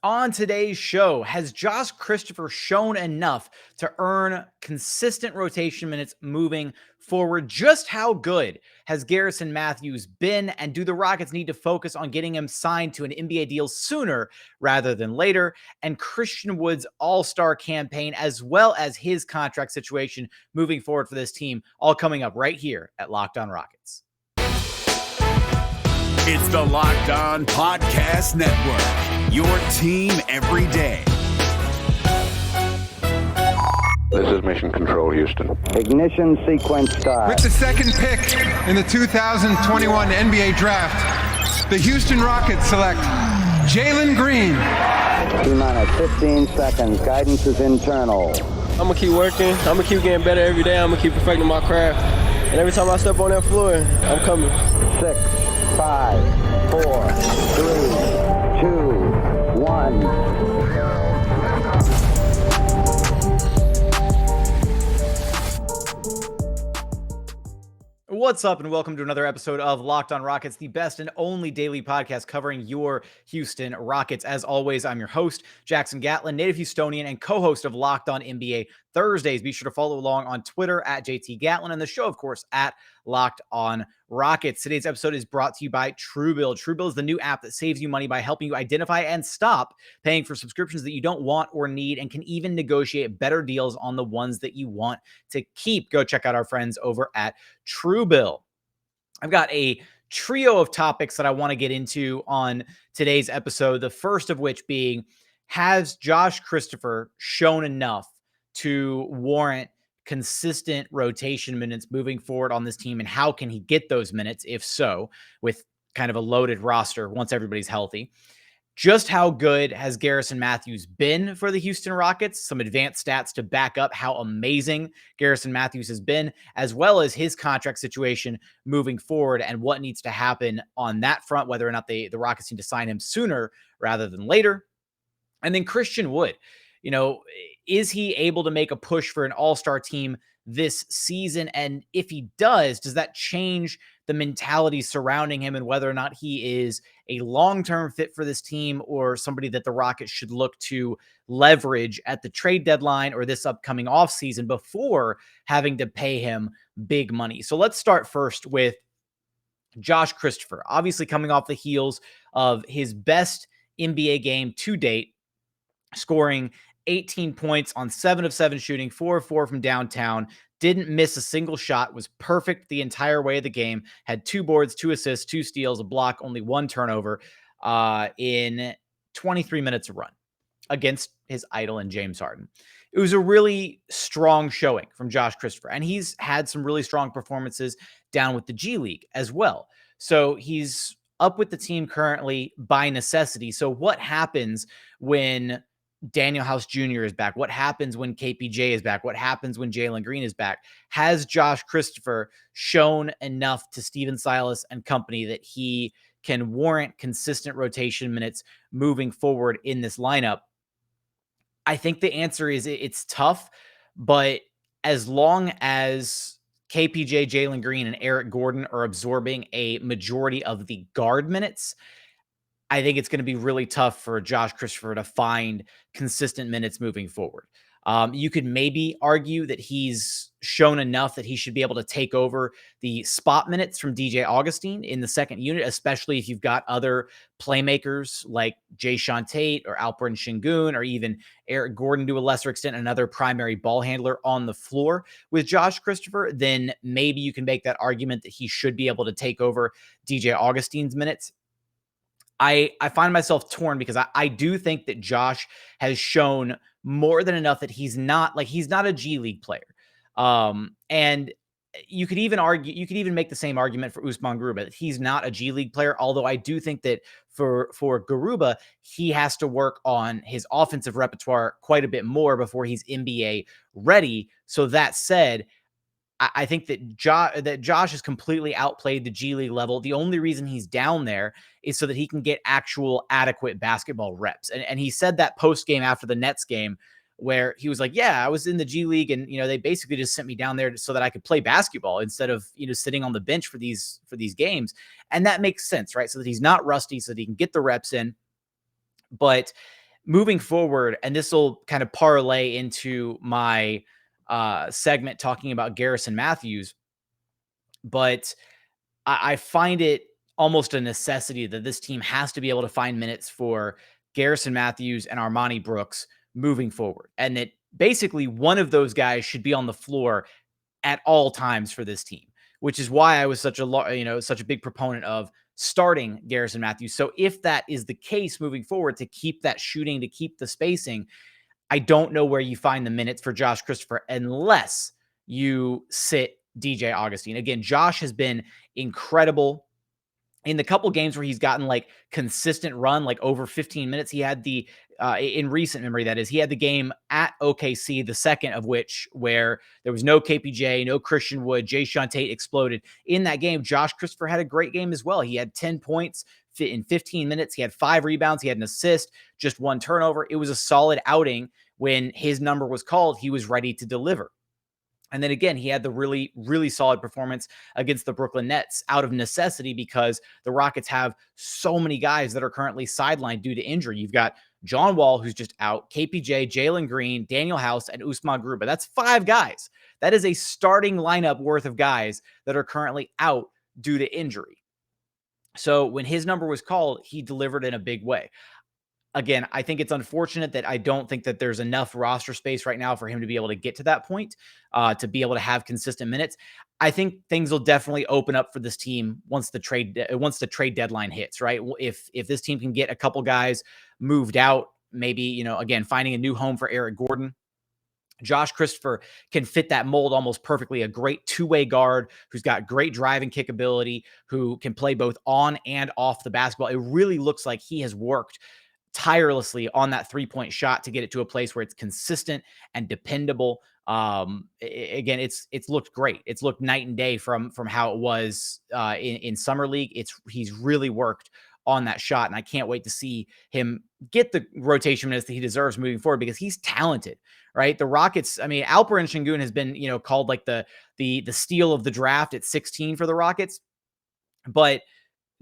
On today's show, has Josh Christopher shown enough to earn consistent rotation minutes moving forward? Just how good has Garrison Mathews been? And do the Rockets need to focus on getting him signed to an NBA deal sooner rather than later? And Christian Wood's all-star campaign, as well as his contract situation moving forward for this team, all coming up right here at Locked On Rockets. It's the Locked On Podcast Network, your team every day. This is Mission Control, Houston. Ignition sequence start. With the second pick in the 2021 NBA Draft, the Houston Rockets select Jalen Green. T-minus 15 seconds. Guidance is internal. I'm going to keep working. I'm going to keep getting better every day. I'm going to keep perfecting my craft. And every time I step on that floor, I'm coming. 6, 5, 4, 3, 2, 1. What's up, and welcome to another episode of Locked On Rockets, the best and only daily podcast covering your Houston Rockets. As always, I'm your host, Jackson Gatlin, native Houstonian and co-host of Locked On NBA Thursdays. Be sure to follow along on Twitter at JT Gatlin and the show, of course, at Locked On Rockets. Today's episode is brought to you by TrueBill. TrueBill is the new app that saves you money by helping you identify and stop paying for subscriptions that you don't want or need, and can even negotiate better deals on the ones that you want to keep. Go check out our friends over at TrueBill. I've got a trio of topics that I want to get into on today's episode. The first of which being, has Josh Christopher shown enough to warrant consistent rotation minutes moving forward on this team, and how can he get those minutes, if so, with kind of a loaded roster once everybody's healthy? Just how good has Garrison Mathews been for the Houston Rockets? Some advanced stats to back up how amazing Garrison Mathews has been, as well as his contract situation moving forward and what needs to happen on that front, whether or not the Rockets need to sign him sooner rather than later. And then Christian Wood, is he able to make a push for an all-star team this season? And if he does that change the mentality surrounding him and whether or not he is a long-term fit for this team or somebody that the Rockets should look to leverage at the trade deadline or this upcoming offseason before having to pay him big money? So let's start first with Josh Christopher, obviously coming off the heels of his best NBA game to date, scoring 18 points on 7 of 7 shooting, 4 of 4 from downtown, didn't miss a single shot, was perfect the entire way of the game, had 2 boards, 2 assists, 2 steals, a block, only 1 turnover in 23 minutes of run against his idol in James Harden. It was a really strong showing from Josh Christopher, and he's had some really strong performances down with the G League as well. So he's up with the team currently by necessity. So what happens when Daniel House Jr. is back? What happens when KPJ is back? What happens when Jalen Green is back? Has Josh Christopher shown enough to Steven Silas and company that he can warrant consistent rotation minutes moving forward in this lineup? I think the answer is it's tough, but as long as KPJ, Jalen Green, and Eric Gordon are absorbing a majority of the guard minutes, I think it's going to be really tough for Josh Christopher to find consistent minutes moving forward. You could maybe argue that he's shown enough that he should be able to take over the spot minutes from DJ Augustine in the second unit, especially if you've got other playmakers like Jae'Sean Tate or Alperen Sengun, or even Eric Gordon to a lesser extent, another primary ball handler on the floor with Josh Christopher. Then maybe you can make that argument that he should be able to take over DJ Augustine's minutes. I find myself torn because I do think that Josh has shown more than enough that he's not a G League player. And you could even make the same argument for Usman Garuba, that he's not a G League player. Although I do think that for Garuba, he has to work on his offensive repertoire quite a bit more before he's NBA ready. So that said, I think that Josh has completely outplayed the G League level. The only reason he's down there is so that he can get actual adequate basketball reps. And he said that post game after the Nets game, where he was like, yeah, I was in the G League and, they basically just sent me down there so that I could play basketball instead of, sitting on the bench for these games. And that makes sense, right? So that he's not rusty, so that he can get the reps in. But moving forward, and this will kind of parlay into my segment talking about Garrison Mathews, but I find it almost a necessity that this team has to be able to find minutes for Garrison Mathews and Armani Brooks moving forward. And that basically one of those guys should be on the floor at all times for this team, which is why I was such a big proponent of starting Garrison Mathews. So if that is the case moving forward, to keep that shooting, to keep the spacing, I don't know where you find the minutes for Josh Christopher unless you sit DJ Augustine. Again, Josh has been incredible in the couple games where he's gotten like consistent run, like over 15 minutes. He had the in recent memory, that is, he had the game at OKC, the second of which where there was no KPJ, no Christian Wood, Jae'Sean Tate exploded. In that game, Josh Christopher had a great game as well. He had 10 points in 15 minutes. He had 5 rebounds. He had an assist, just 1 turnover. It was a solid outing. When his number was called, he was ready to deliver. And then again, he had the really, really solid performance against the Brooklyn Nets out of necessity, because the Rockets have so many guys that are currently sidelined due to injury. You've got John Wall, who's just out, KPJ, Jalen Green, Daniel House, and Usman Garuba. That's 5 guys. That is a starting lineup worth of guys that are currently out due to injury. So when his number was called, he delivered in a big way. Again, I think it's unfortunate that I don't think that there's enough roster space right now for him to be able to get to that point, to be able to have consistent minutes. I think things will definitely open up for this team once the trade deadline hits, right? If this team can get a couple guys moved out, maybe, again, finding a new home for Eric Gordon. Josh Christopher can fit that mold almost perfectly. A great two-way guard who's got great driving kickability, who can play both on and off the basketball. It really looks like he has worked tirelessly on that 3-point shot to get it to a place where it's consistent and dependable. Again, it's looked great. It's looked night and day from how it was in summer league. He's really worked on that shot, and I can't wait to see him get the rotation minutes that he deserves moving forward, because he's talented, right? The Rockets, I mean, Alperen Sengun has been, called like the steal of the draft at 16 for the Rockets, but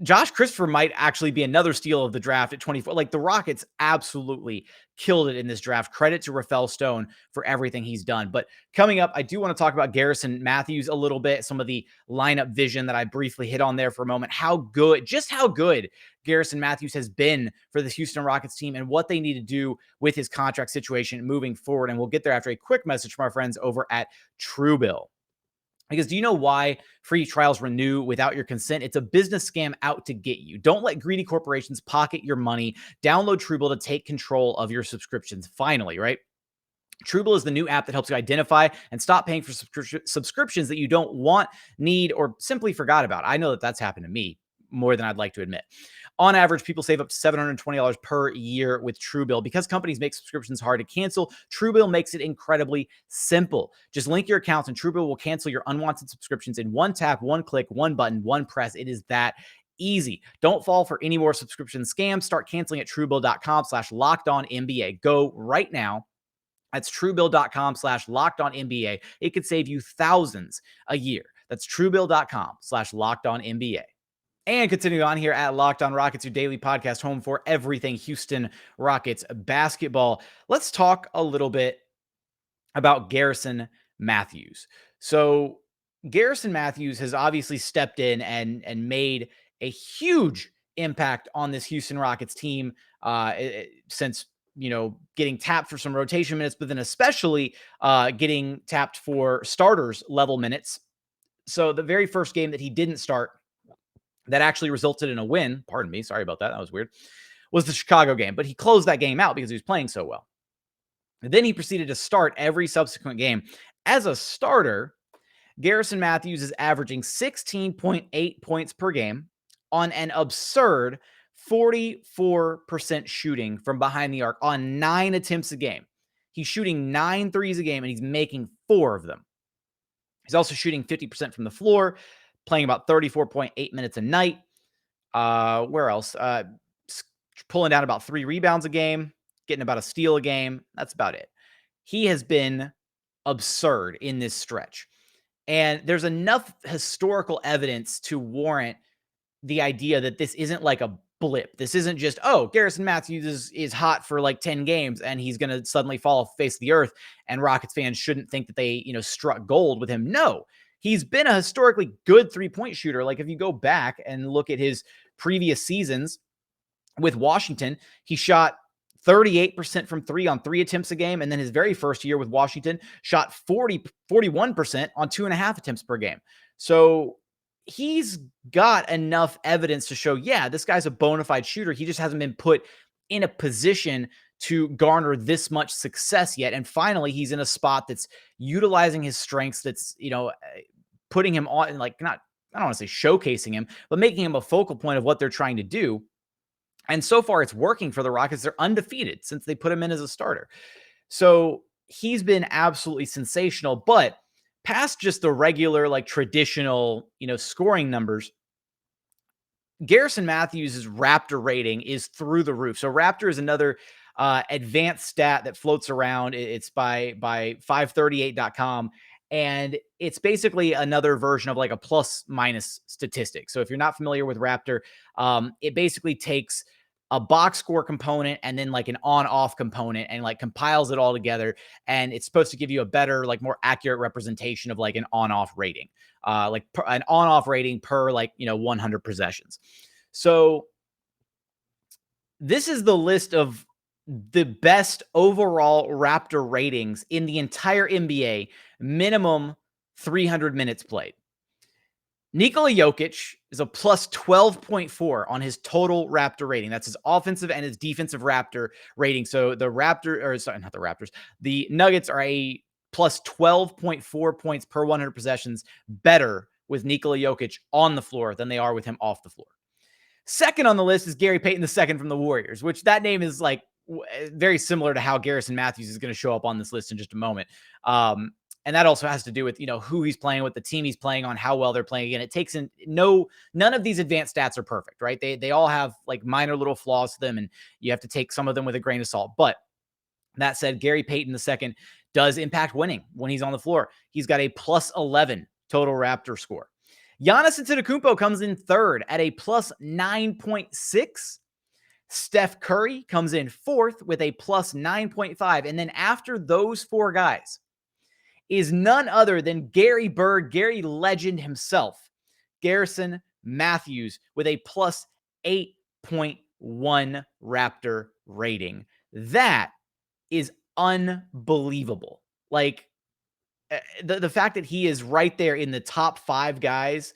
Josh Christopher might actually be another steal of the draft at 24. Like, the Rockets absolutely killed it in this draft. Credit to Rafael Stone for everything he's done. But coming up, I do want to talk about Garrison Mathews a little bit, some of the lineup vision that I briefly hit on there for a moment, how good Garrison Mathews has been for the Houston Rockets team and what they need to do with his contract situation moving forward. And we'll get there after a quick message from our friends over at TrueBill. Because do you know why free trials renew without your consent? It's a business scam out to get you. Don't let greedy corporations pocket your money. Download TrueBill to take control of your subscriptions. Finally, right? TrueBill is the new app that helps you identify and stop paying for subscriptions that you don't want, need, or simply forgot about. I know that that's happened to me more than I'd like to admit. On average, people save up to $720 per year with TrueBill. Because companies make subscriptions hard to cancel, TrueBill makes it incredibly simple. Just link your accounts and TrueBill will cancel your unwanted subscriptions in one tap, one click, one button, one press. It is that easy. Don't fall for any more subscription scams. Start canceling at TrueBill.com/LockedOnNBA. Go right now. That's TrueBill.com/LockedOnNBA. It could save you thousands a year. That's TrueBill.com/LockedOnNBA. And continuing on here at Locked On Rockets, your daily podcast home for everything Houston Rockets basketball. Let's talk a little bit about Garrison Mathews. So Garrison Mathews has obviously stepped in and made a huge impact on this Houston Rockets team since, getting tapped for some rotation minutes, but then especially getting tapped for starters level minutes. So the very first game that he didn't start, that actually resulted in a win, pardon me, sorry about that, that was weird, was the Chicago game. But he closed that game out because he was playing so well. And then he proceeded to start every subsequent game. As a starter, Garrison Mathews is averaging 16.8 points per game on an absurd 44% shooting from behind the arc on 9 attempts a game. He's shooting 9 threes a game, and he's making 4 of them. He's also shooting 50% from the floor, playing about 34.8 minutes a night. Where else? Pulling down about 3 rebounds a game, getting about a steal a game. That's about it. He has been absurd in this stretch. And there's enough historical evidence to warrant the idea that this isn't like a blip. This isn't just, oh, Garrison Mathews is hot for like 10 games and he's going to suddenly fall off the face of the earth and Rockets fans shouldn't think that they, struck gold with him. No, he's been a historically good 3-point shooter. Like if you go back and look at his previous seasons with Washington, he shot 38% from 3 on 3 attempts a game. And then his very first year with Washington shot 41% on 2.5 attempts per game. So he's got enough evidence to show, yeah, this guy's a bona fide shooter. He just hasn't been put in a position to garner this much success yet. And finally, he's in a spot that's utilizing his strengths, that's, putting him on, like, I don't want to say showcasing him, but making him a focal point of what they're trying to do. And so far it's working for the Rockets. They're undefeated since they put him in as a starter. So he's been absolutely sensational, but past just the regular, like traditional, scoring numbers, Garrison Mathews' Raptor rating is through the roof. So Raptor is another advanced stat that floats around. It's by 538.com. And it's basically another version of like a plus minus statistic. So if you're not familiar with Raptor, it basically takes a box score component and then like an on-off component and like compiles it all together. And it's supposed to give you a better, like more accurate representation of like an on-off rating, an on-off rating per 100 possessions. So this is the list of the best overall Raptor ratings in the entire NBA, minimum 300 minutes played. Nikola Jokic is a plus 12.4 on his total Raptor rating. That's his offensive and his defensive Raptor rating. So the the Nuggets are a plus 12.4 points per 100 possessions better with Nikola Jokic on the floor than they are with him off the floor. Second on the list is Gary Payton II from the Warriors, which that name is like very similar to how Garrison Mathews is going to show up on this list in just a moment. And that also has to do with, who he's playing with, the team he's playing on, how well they're playing. Again, it takes in none of these advanced stats are perfect, right? They all have like minor little flaws to them, and you have to take some of them with a grain of salt. But that said, Gary Payton II does impact winning when he's on the floor. He's got a plus 11 total Raptor score. Giannis Antetokounmpo comes in third at a plus 9.6. Steph Curry comes in fourth with a plus 9.5. And then after those four guys is none other than Gary Bird, Gary Legend himself, Garrison Mathews, with a plus 8.1 Raptor rating. That is unbelievable. Like the fact that he is right there in the top 5 guys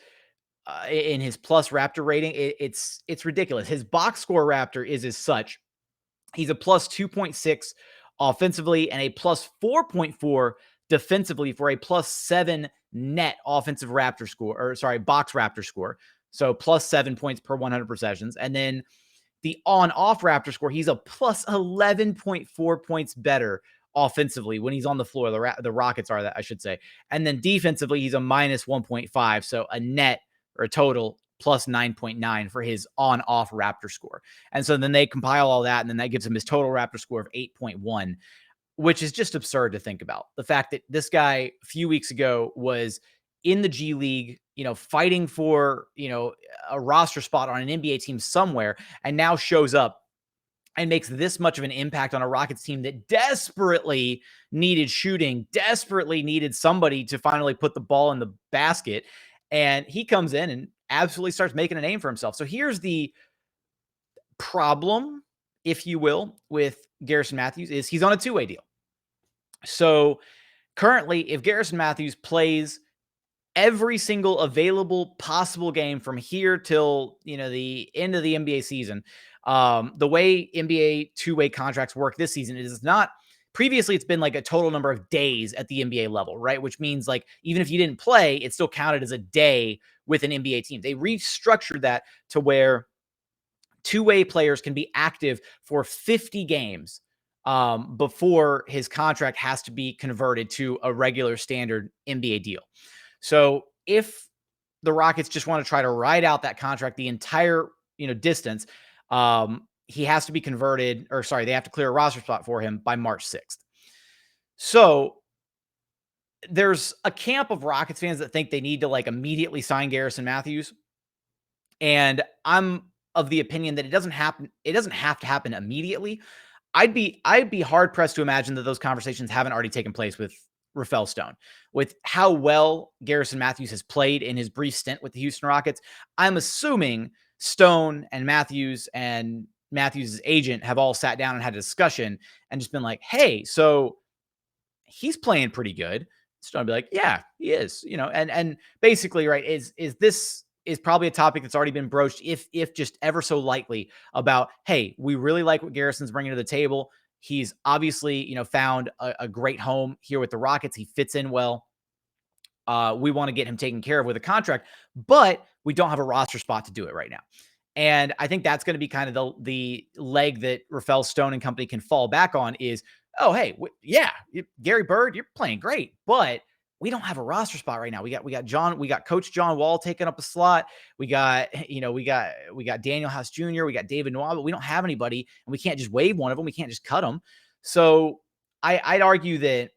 in his plus Raptor rating, it's ridiculous. His box score Raptor is as such. He's a plus 2.6 offensively and a plus 4.4 defensively for a plus 7 net offensive Raptor score, box Raptor score. So plus 7 points per 100 possessions. And then the on-off Raptor score, he's a plus 11.4 points better offensively when he's on the floor. The Rockets are, that I should say. And then defensively, he's a minus 1.5. So a net or a total plus 9.9 for his on-off Raptor score. And so then they compile all that, and then that gives him his total Raptor score of 8.1. Which is just absurd to think about. The fact that this guy a few weeks ago was in the G League, fighting for, a roster spot on an NBA team somewhere, and now shows up and makes this much of an impact on a Rockets team that desperately needed shooting, desperately needed somebody to finally put the ball in the basket. And he comes in and absolutely starts making a name for himself. So here's the problem, if you will, with Garrison Mathews is he's on a 2-way deal. So currently, if Garrison Mathews plays every single available possible game from here till, the end of the NBA season, the way NBA 2-way contracts work this season is not, previously it's been like a total number of days at the NBA level, right? Which means like, even if you didn't play, it still counted as a day with an NBA team. They restructured that to where 2-way players can be active for 50 games before his contract has to be converted to a regular standard NBA deal. So if the Rockets just want to try to ride out that contract the entire, distance, he has to be converted, they have to clear a roster spot for him by March 6th. So there's a camp of Rockets fans that think they need to like immediately sign Garrison Mathews. And I'm of the opinion that it doesn't have to happen immediately. I'd be hard pressed to imagine that those conversations haven't already taken place with Rafael Stone. With how well Garrison Mathews has played in his brief stint with the Houston Rockets, I'm assuming Stone and Mathews agent have all sat down and had a discussion and just been like, hey, so he's playing pretty good. Stone would be like, yeah, he is, and basically, right, this is probably a topic that's already been broached, if just ever so lightly, about, hey, we really like what Garrison's bringing to the table. He's obviously, found a great home here with the Rockets. He fits in well. We want to get him taken care of with a contract, but we don't have a roster spot to do it right now. And I think that's going to be kind of the leg that Rafael Stone and company can fall back on is, oh, hey, Gary Bird, you're playing great, but we don't have a roster spot right now. We got Coach John Wall taking up a slot. We got Daniel House Jr. We got David Noah, but we don't have anybody, and we can't just waive one of them. We can't just cut them. So I'd argue that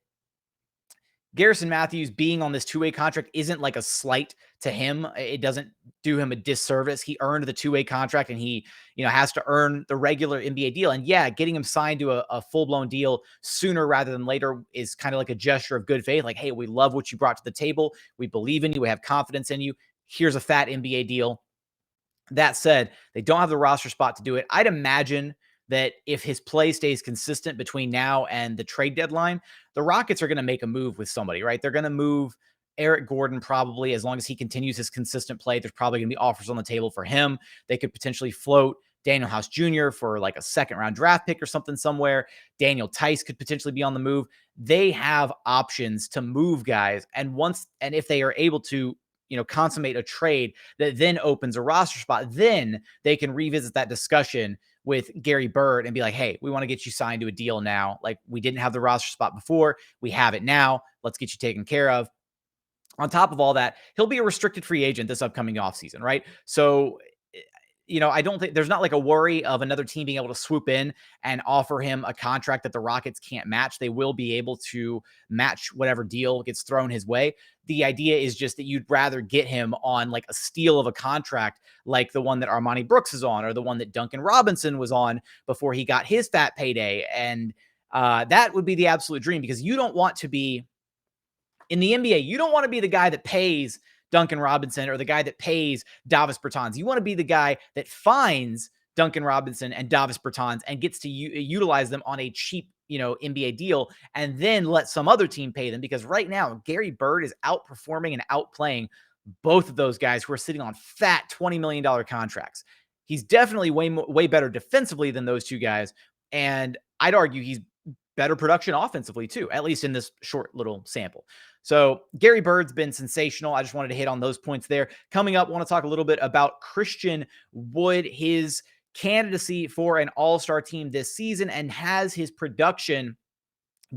Garrison Mathews being on this two-way contract isn't like a slight to him. It doesn't do him a disservice. He earned the two-way contract, and he, has to earn the regular NBA deal. And yeah, getting him signed to a full-blown deal sooner rather than later is kind of like a gesture of good faith. Like, hey, we love what you brought to the table. We believe in you. We have confidence in you. Here's a fat NBA deal. That said, they don't have the roster spot to do it. I'd imagine that if his play stays consistent between now and the trade deadline, the Rockets are going to make a move with somebody, right? They're going to move Eric Gordon probably, as long as he continues his consistent play. There's probably going to be offers on the table for him. They could potentially float Daniel House Jr. for like a second-round draft pick or something somewhere. Daniel Tice could potentially be on the move. They have options to move guys, and if they are able to consummate a trade that then opens a roster spot, then they can revisit that discussion with Gary Bird and be like, hey, we want to get you signed to a deal now. Like, we didn't have the roster spot before. We have it now. Let's get you taken care of. On top of all that, he'll be a restricted free agent this upcoming offseason, right? So, I don't think there's not like a worry of another team being able to swoop in and offer him a contract that the Rockets can't match. They will be able to match whatever deal gets thrown his way. The idea is just that you'd rather get him on like a steal of a contract, like the one that Armani Brooks is on, or the one that Duncan Robinson was on before he got his fat payday. And that would be the absolute dream, because you don't want to be in the NBA. You don't want to be the guy that pays Duncan Robinson or the guy that pays Davis Bertans. You want to be the guy that finds Duncan Robinson and Davis Bertans and gets to utilize them on a cheap, NBA deal, and then let some other team pay them. Because right now, Gary Bird is outperforming and outplaying both of those guys who are sitting on fat $20 million contracts. He's definitely way better defensively than those two guys. And I'd argue he's better production offensively too, at least in this short little sample. So Gary Bird's been sensational. I just wanted to hit on those points there. Coming up, I want to talk a little bit about Christian Wood, his candidacy for an all-star team this season, and has his production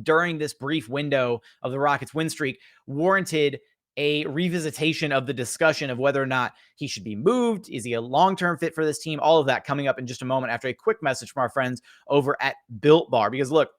during this brief window of the Rockets win streak warranted a revisitation of the discussion of whether or not he should be moved. Is he a long-term fit for this team? All of that coming up in just a moment after a quick message from our friends over at Built Bar. Because look,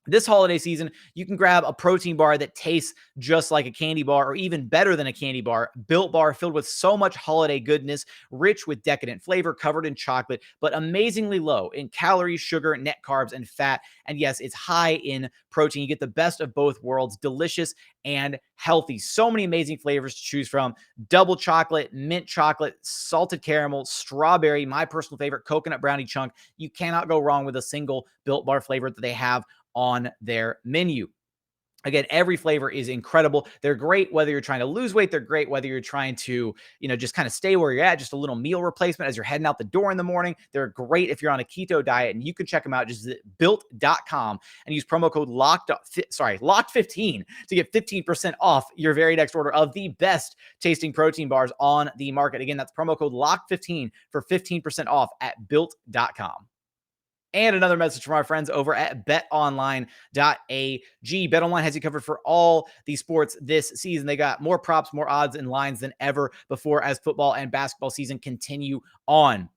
this holiday season, you can grab a protein bar that tastes just like a candy bar, or even better than a candy bar. Built Bar, filled with so much holiday goodness, rich with decadent flavor, covered in chocolate, but amazingly low in calories, sugar, net carbs, and fat. And yes, it's high in protein. You get the best of both worlds, delicious and healthy. So many amazing flavors to choose from. Double chocolate, mint chocolate, salted caramel, strawberry, my personal favorite, coconut brownie chunk. You cannot go wrong with a single Built Bar flavor that they have on their menu. Again, every flavor is incredible. They're great whether you're trying to lose weight. They're great whether you're trying to, just kind of stay where you're at, just a little meal replacement as you're heading out the door in the morning. They're great if you're on a keto diet, and you can check them out. Just visit built.com and use promo code locked15 to get 15% off your very next order of the best tasting protein bars on the market. Again, that's promo code locked15 for 15% off at built.com. And another message from our friends over at betonline.ag. BetOnline has you covered for all the sports this season. They got more props, more odds, and lines than ever before as football and basketball season continue on.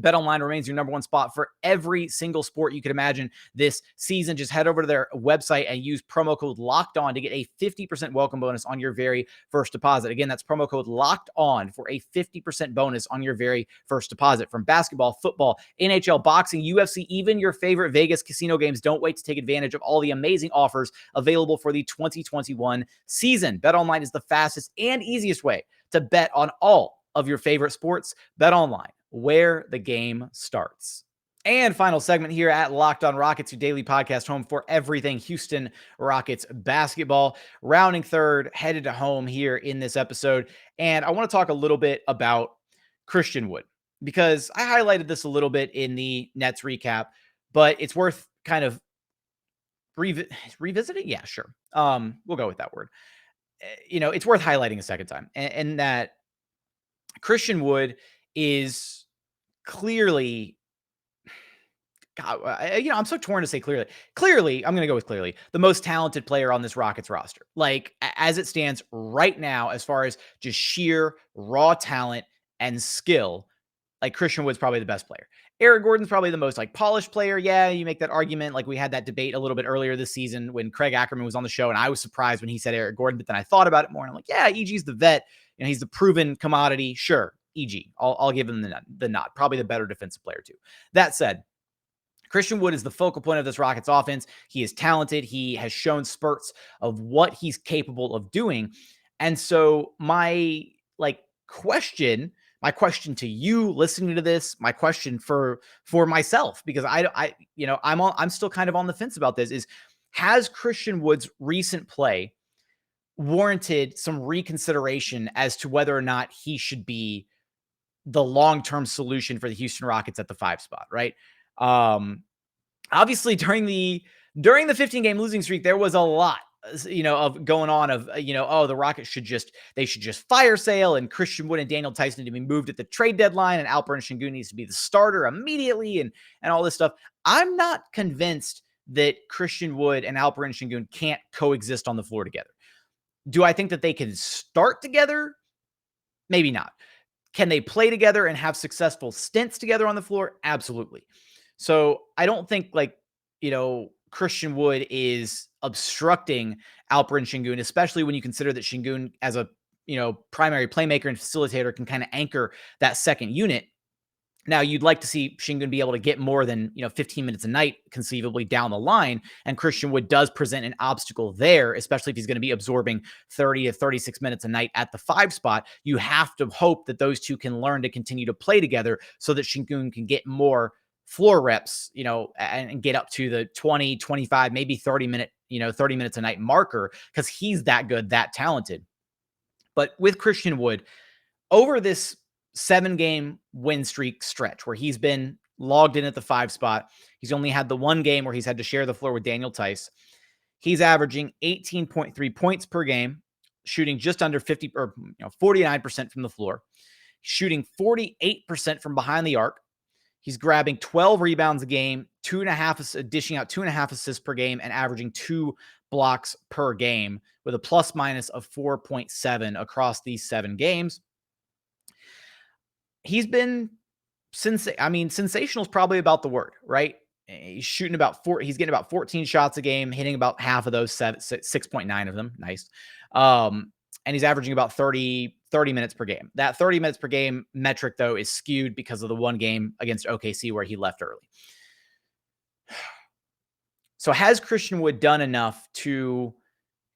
BetOnline remains your number one spot for every single sport you could imagine this season. Just head over to their website and use promo code Locked On to get a 50% welcome bonus on your very first deposit. Again, that's promo code Locked On for a 50% bonus on your very first deposit. From basketball, football, NHL, boxing, UFC, even your favorite Vegas casino games, don't wait to take advantage of all the amazing offers available for the 2021 season. BetOnline is the fastest and easiest way to bet on all of your favorite sports. BetOnline, where the game starts. And final segment here at Locked On Rockets, your daily podcast home for everything Houston Rockets basketball. Rounding third, headed to home here in this episode. And I want to talk a little bit about Christian Wood, because I highlighted this a little bit in the Nets recap, but it's worth kind of revisiting. Yeah, sure. We'll go with that word. It's worth highlighting a second time. And that Christian Wood is clearly, God, I'm so torn to say clearly. Clearly, I'm going to go with clearly the most talented player on this Rockets roster. Like, as it stands right now, as far as just sheer raw talent and skill, like Christian Wood's probably the best player. Eric Gordon's probably the most polished player. Yeah, you make that argument. Like, we had that debate a little bit earlier this season when Craig Ackerman was on the show, and I was surprised when he said Eric Gordon, but then I thought about it more and I'm like, yeah, EG's the vet. He's the proven commodity. Sure. EG. I'll give him the nod. Probably the better defensive player too. That said, Christian Wood is the focal point of this Rockets offense. He is talented. He has shown spurts of what he's capable of doing. And so my question to you listening to this, my question for myself, because I'm still kind of on the fence about this, is, has Christian Wood's recent play warranted some reconsideration as to whether or not he should be the long-term solution for the Houston Rockets at the 5 spot, right? Obviously during the 15-game losing streak, there was a lot, of going on of, the Rockets should just fire sale, and Christian Wood and Daniel Tyson need to be moved at the trade deadline, and Alperen Sengun needs to be the starter immediately, and all this stuff. I'm not convinced that Christian Wood and Alperen Sengun can't coexist on the floor together. Do I think that they can start together? Maybe not. Can they play together and have successful stints together on the floor? Absolutely. So I don't think Christian Wood is obstructing Alperen Sengun, especially when you consider that Sengun as a, primary playmaker and facilitator can kind of anchor that second unit. Now, you'd like to see Sengun be able to get more than 15 minutes a night, conceivably, down the line. And Christian Wood does present an obstacle there, especially if he's going to be absorbing 30 to 36 minutes a night at the 5 spot. You have to hope that those two can learn to continue to play together so that Sengun can get more floor reps, and get up to the 20, 25, maybe 30 minutes a night marker, because he's that good, that talented. But with Christian Wood, over this 7-game win streak stretch where he's been logged in at the 5 spot, he's only had the one game where he's had to share the floor with Daniel Tice. He's averaging 18.3 points per game, shooting just under 49% from the floor, shooting 48% from behind the arc. He's grabbing 12 rebounds a game, dishing out 2.5 assists per game, and averaging 2 blocks per game with a plus minus of 4.7 across these 7 games. He's been sensational is probably about the word, right? He's shooting he's getting about 14 shots a game, hitting about half of those 6.9 of them. Nice. And he's averaging about 30 minutes per game. That 30 minutes per game metric, though, is skewed because of the one game against OKC where he left early. So has Christian Wood done enough to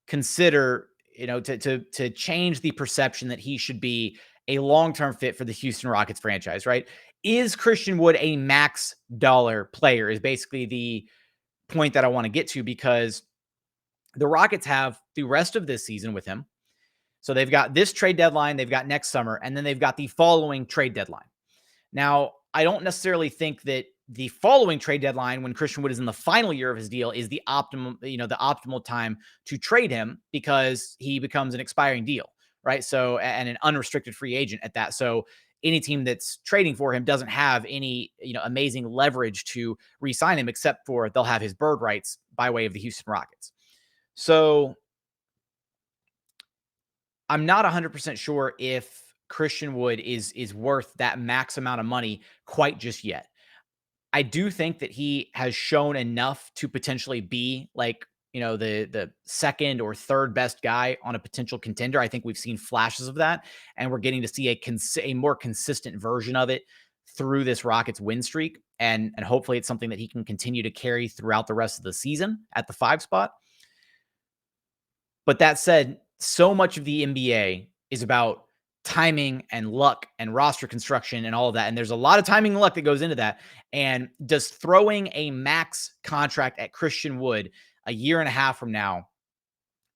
consider, to change the perception that he should be a long-term fit for the Houston Rockets franchise, right? Is Christian Wood a max dollar player is basically the point that I want to get to, because the Rockets have the rest of this season with him. So they've got this trade deadline, they've got next summer, and then they've got the following trade deadline. Now, I don't necessarily think that the following trade deadline, when Christian Wood is in the final year of his deal, is the optimal time to trade him, because he becomes an expiring deal, right? So, and an unrestricted free agent at that. So any team that's trading for him doesn't have any, amazing leverage to re-sign him, except for they'll have his bird rights by way of the Houston Rockets. So I'm not 100% sure if Christian Wood is worth that max amount of money quite just yet. I do think that he has shown enough to potentially be like, the second or third best guy on a potential contender. I think we've seen flashes of that, and we're getting to see a more consistent version of it through this Rockets win streak. And hopefully it's something that he can continue to carry throughout the rest of the season at the 5 spot. But that said, so much of the NBA is about timing and luck and roster construction and all of that. And there's a lot of timing and luck that goes into that. And does throwing a max contract at Christian Wood a year and a half from now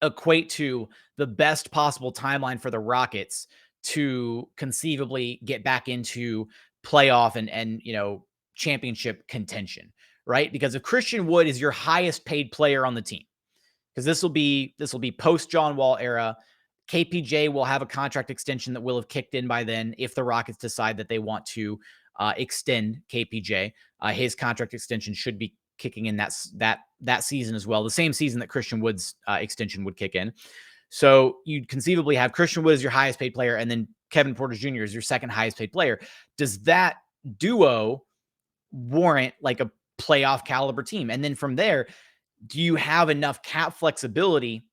equate to the best possible timeline for the Rockets to conceivably get back into playoff and championship contention, right? Because if Christian Wood is your highest paid player on the team, because this will be post John Wall era, KPJ will have a contract extension that will have kicked in by then if the Rockets decide that they want to extend KPJ. His contract extension should be kicking in that season as well, the same season that Christian Wood's extension would kick in. So you'd conceivably have Christian Wood as your highest paid player, and then Kevin Porter Jr. is your second highest paid player. Does that duo warrant like a playoff caliber team? And then from there, do you have enough cap flexibility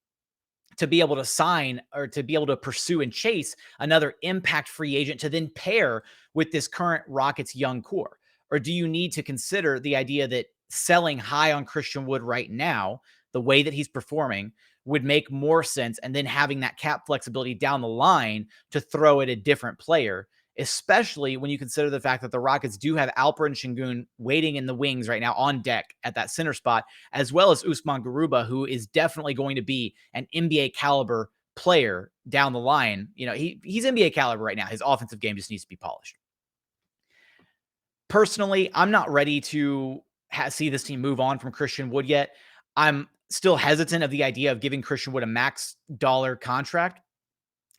to be able to sign or to be able to pursue and chase another impact free agent to then pair with this current Rockets young core? Or do you need to consider the idea that selling high on Christian Wood right now, the way that he's performing, would make more sense, and then having that cap flexibility down the line to throw at a different player, especially when you consider the fact that the Rockets do have Alperen Şengün waiting in the wings right now on deck at that center spot, as well as Usman Garuba, who is definitely going to be an NBA caliber player down the line. He's NBA caliber right now. His offensive game just needs to be polished. Personally, I'm not ready to see this team move on from Christian Wood yet. I'm still hesitant of the idea of giving Christian Wood a max dollar contract.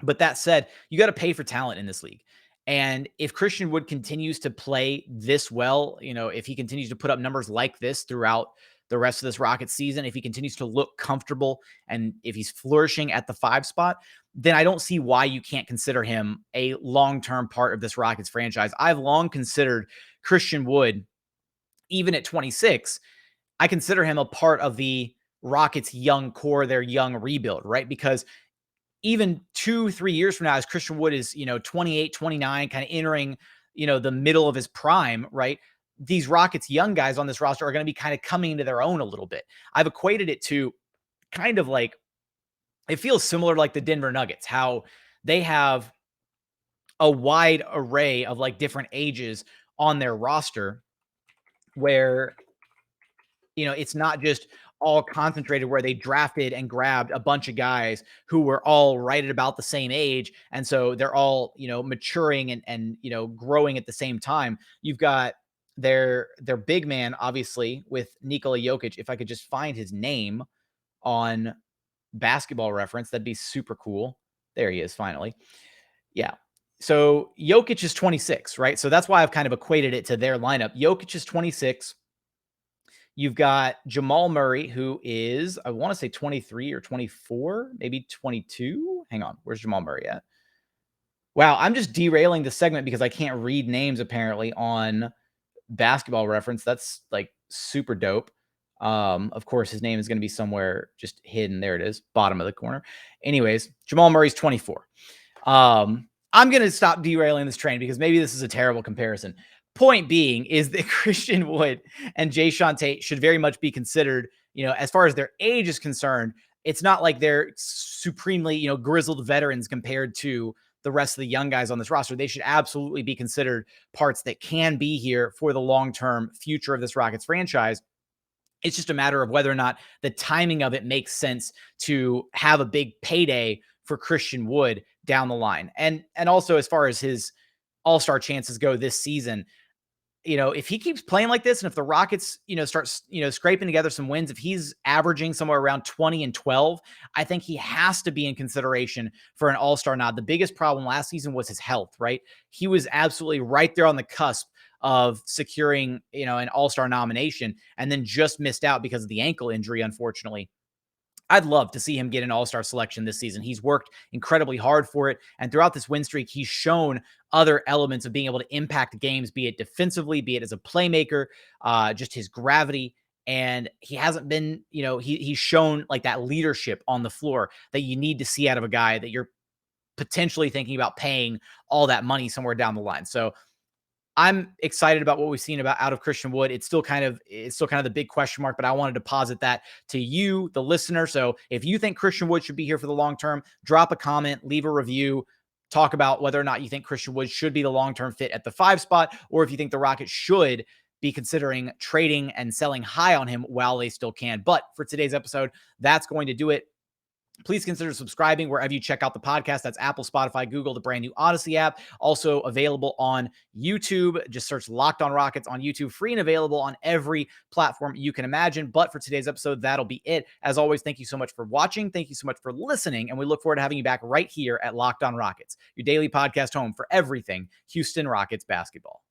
But that said, you got to pay for talent in this league. And if Christian Wood continues to play this well, if he continues to put up numbers like this throughout the rest of this Rockets season, if he continues to look comfortable and if he's flourishing at the 5 spot, then I don't see why you can't consider him a long-term part of this Rockets franchise. I've long considered Christian Wood, even at 26, I consider him a part of the Rockets young core, their young rebuild, right? Because even 2-3 years from now, as Christian Wood is, 28, 29, kind of entering, the middle of his prime, right? These Rockets young guys on this roster are going to be kind of coming into their own a little bit. I've equated it to kind of like, it feels similar like the Denver Nuggets, how they have a wide array of like different ages on their roster where, it's not just all concentrated where they drafted and grabbed a bunch of guys who were all right at about the same age. And so they're all, maturing and growing at the same time. You've got their big man, obviously, with Nikola Jokic. If I could just find his name on Basketball Reference, that'd be super cool. There he is, finally. Yeah. So Jokic is 26, right? So that's why I've kind of equated it to their lineup. Jokic is 26. You've got Jamal Murray, who is, I want to say 23 or 24, maybe 22. Hang on. Where's Jamal Murray at? Wow. I'm just derailing the segment because I can't read names apparently on Basketball Reference. That's like super dope. Of course, his name is going to be somewhere just hidden. There it is. Bottom of the corner. Anyways, Jamal Murray's 24. I'm going to stop derailing this train because maybe this is a terrible comparison. Point being is that Christian Wood and Jae'Sean Tate should very much be considered, as far as their age is concerned. It's not like they're supremely, grizzled veterans compared to the rest of the young guys on this roster. They should absolutely be considered parts that can be here for the long-term future of this Rockets franchise. It's just a matter of whether or not the timing of it makes sense to have a big payday for Christian Wood down the line. And also as far as his all-star chances go this season, if he keeps playing like this and if the Rockets, start, scraping together some wins, if he's averaging somewhere around 20 and 12, I think he has to be in consideration for an all-star nod. The biggest problem last season was his health, right? He was absolutely right there on the cusp of securing, an all-star nomination and then just missed out because of the ankle injury, unfortunately. I'd love to see him get an all-star selection this season. He's worked incredibly hard for it. And throughout this win streak, he's shown other elements of being able to impact games, be it defensively, be it as a playmaker, just his gravity. And he hasn't been, he's shown like that leadership on the floor that you need to see out of a guy that you're potentially thinking about paying all that money somewhere down the line. So I'm excited about what we've seen out of Christian Wood. It's still kind of the big question mark, but I wanted to posit that to you, the listener. So if you think Christian Wood should be here for the long term, drop a comment, leave a review, talk about whether or not you think Christian Wood should be the long-term fit at the 5 spot, or if you think the Rockets should be considering trading and selling high on him while they still can. But for today's episode, that's going to do it. Please consider subscribing wherever you check out the podcast. That's Apple, Spotify, Google, the brand new Odyssey app. Also available on YouTube. Just search Locked On Rockets on YouTube. Free and available on every platform you can imagine. But for today's episode, that'll be it. As always, thank you so much for watching. Thank you so much for listening. And we look forward to having you back right here at Locked On Rockets, your daily podcast home for everything Houston Rockets basketball.